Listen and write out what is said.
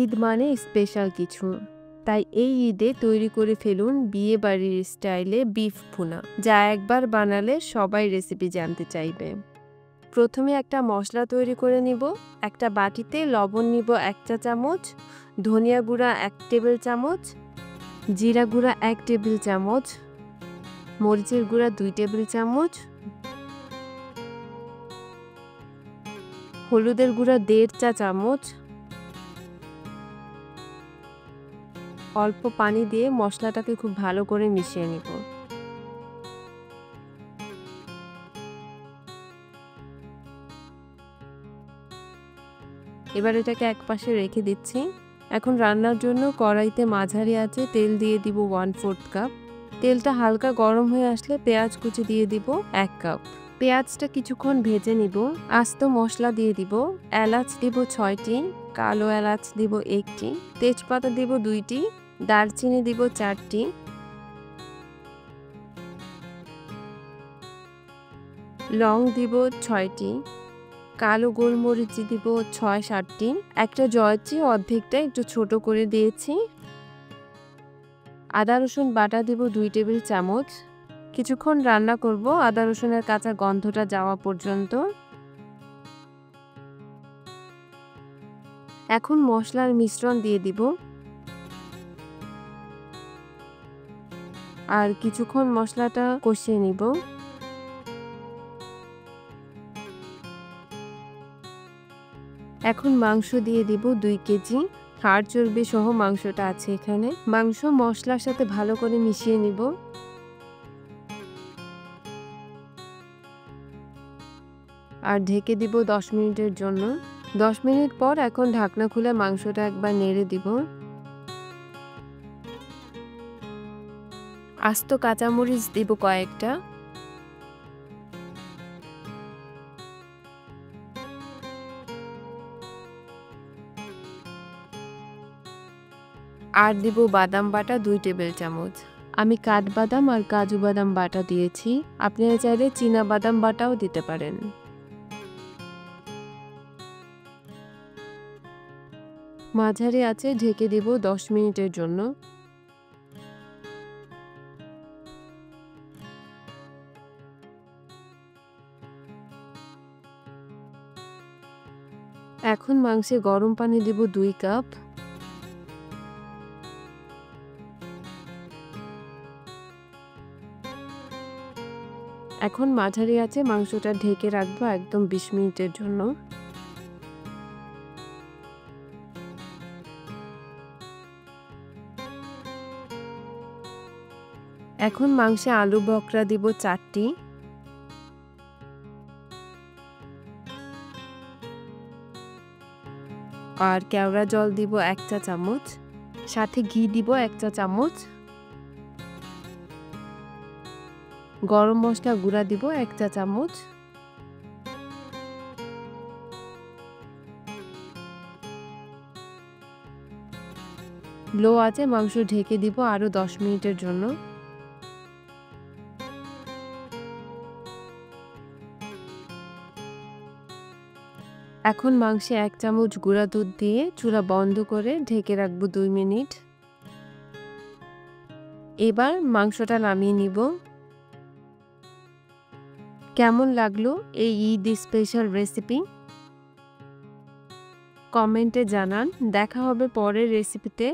ঈদ মানে স্পেশাল কিছু, তাই এই ঈদে তৈরি করে ফেলুন বিয়ে বাড়ির স্টাইলে বিফ ভুনা, যা একবার বানালে সবাই রেসিপি জানতে চাইবে। প্রথমে একটা মশলা তৈরি করে নিব। একটা বাটিতে লবণ নিব 1 চা চামচ, ধনিয়া গুঁড়া 1 টেবিল চামচ, জিরা গুঁড়া 1 টেবিল চামচ, মরিচের গুঁড়া 2 টেবিল চামচ, হলুদের গুঁড়া 1.5 চা চামচ। অল্প পানি দিয়ে মশলাটাকে খুব ভালো করে মিশিয়ে নিব। এবার এটাকে একপাশে রেখে দিচ্ছি। এখন রান্নার জন্য কড়াইতে মাঝারি আঁচে তেল দিয়ে দিব 1/4 কাপ। তেলটা হালকা গরম হয়ে আসলে পেঁয়াজ কুচি দিয়ে দিব 1 কাপ। পেঁয়াজটা কিছুক্ষণ ভেজে নিব। আস্ত মশলা দিয়ে দিব। এলাচ দিব 6টি, কালো এলাচ দিব 1টি, তেজপাতা দিব 2টি, দারচিনি দিব 4টি, লং দিব 6টি, কালো গোলমরিচ দিব 6-7টি, একটা জয়ত্রী অর্ধেকটা একটু ছোট করে দিয়েছি। আদা রসুন বাটা দিব 2 টেবিল চামচ। কিছুক্ষণ রান্না করব আদা রসুনের কাঁচা গন্ধটা যাওয়া পর্যন্ত। এখন মশলার মিশ্রণ দিয়ে দিব আর কিছুক্ষণ মশলাটা কষিয়ে নিব। এখন মাংস দিয়ে দিব 2 কেজি। হাড় চর্বি সহ মাংসটা আছে এখানে। মাংস মশলার সাথে ভালো করে মিশিয়ে নিব। আর ঢেকে দিব 10 মিনিটের জন্য। 10 মিনিট পর এখন ঢাকনা খুলে মাংসটা একবার নেড়ে দিব। আস্ত কাঁচামরিচ দিব কয়েকটা। আর দিব বাদাম বাটা 2 টেবিল চামচ। আমি কাঠবাদাম আর কাজু বাদাম বাটা দিয়েছি, আপনারা চাইলে চীনা বাদাম বাটাও দিতে পারেন। মাঝারি আঁচে ঢেকে দিব 10 মিনিটের জন্য। এখন মাংসে গরম পানি দিব 2 কাপ। এখন মাঝারি আঁচে মাংসটা ঢেকে রাখবো একদম 20 মিনিটের জন্য। এখন মাংসে আলু বকরা দিব 4টি। আর কেওড়া জল দিব 1 চা চামচ। সাথে ঘি দিব 1 চা চামচ। গরম মশলা গুঁড়া দিব 1 চা চামচ। লো আঁচে মাংস ঢেকে দিব আরো 10 মিনিটের জন্য। এখন মাংসে 1 চামচ গুঁড়া দুধ দিয়ে চুলা বন্ধ করে ঢেকে রাখবো 2 মিনিট। এবার মাংসটা নামিয়ে নিব। কেমন লাগলো এই ঈদ স্পেশাল রেসিপি? কমেন্টে জানান। দেখা হবে পরের রেসিপিতে।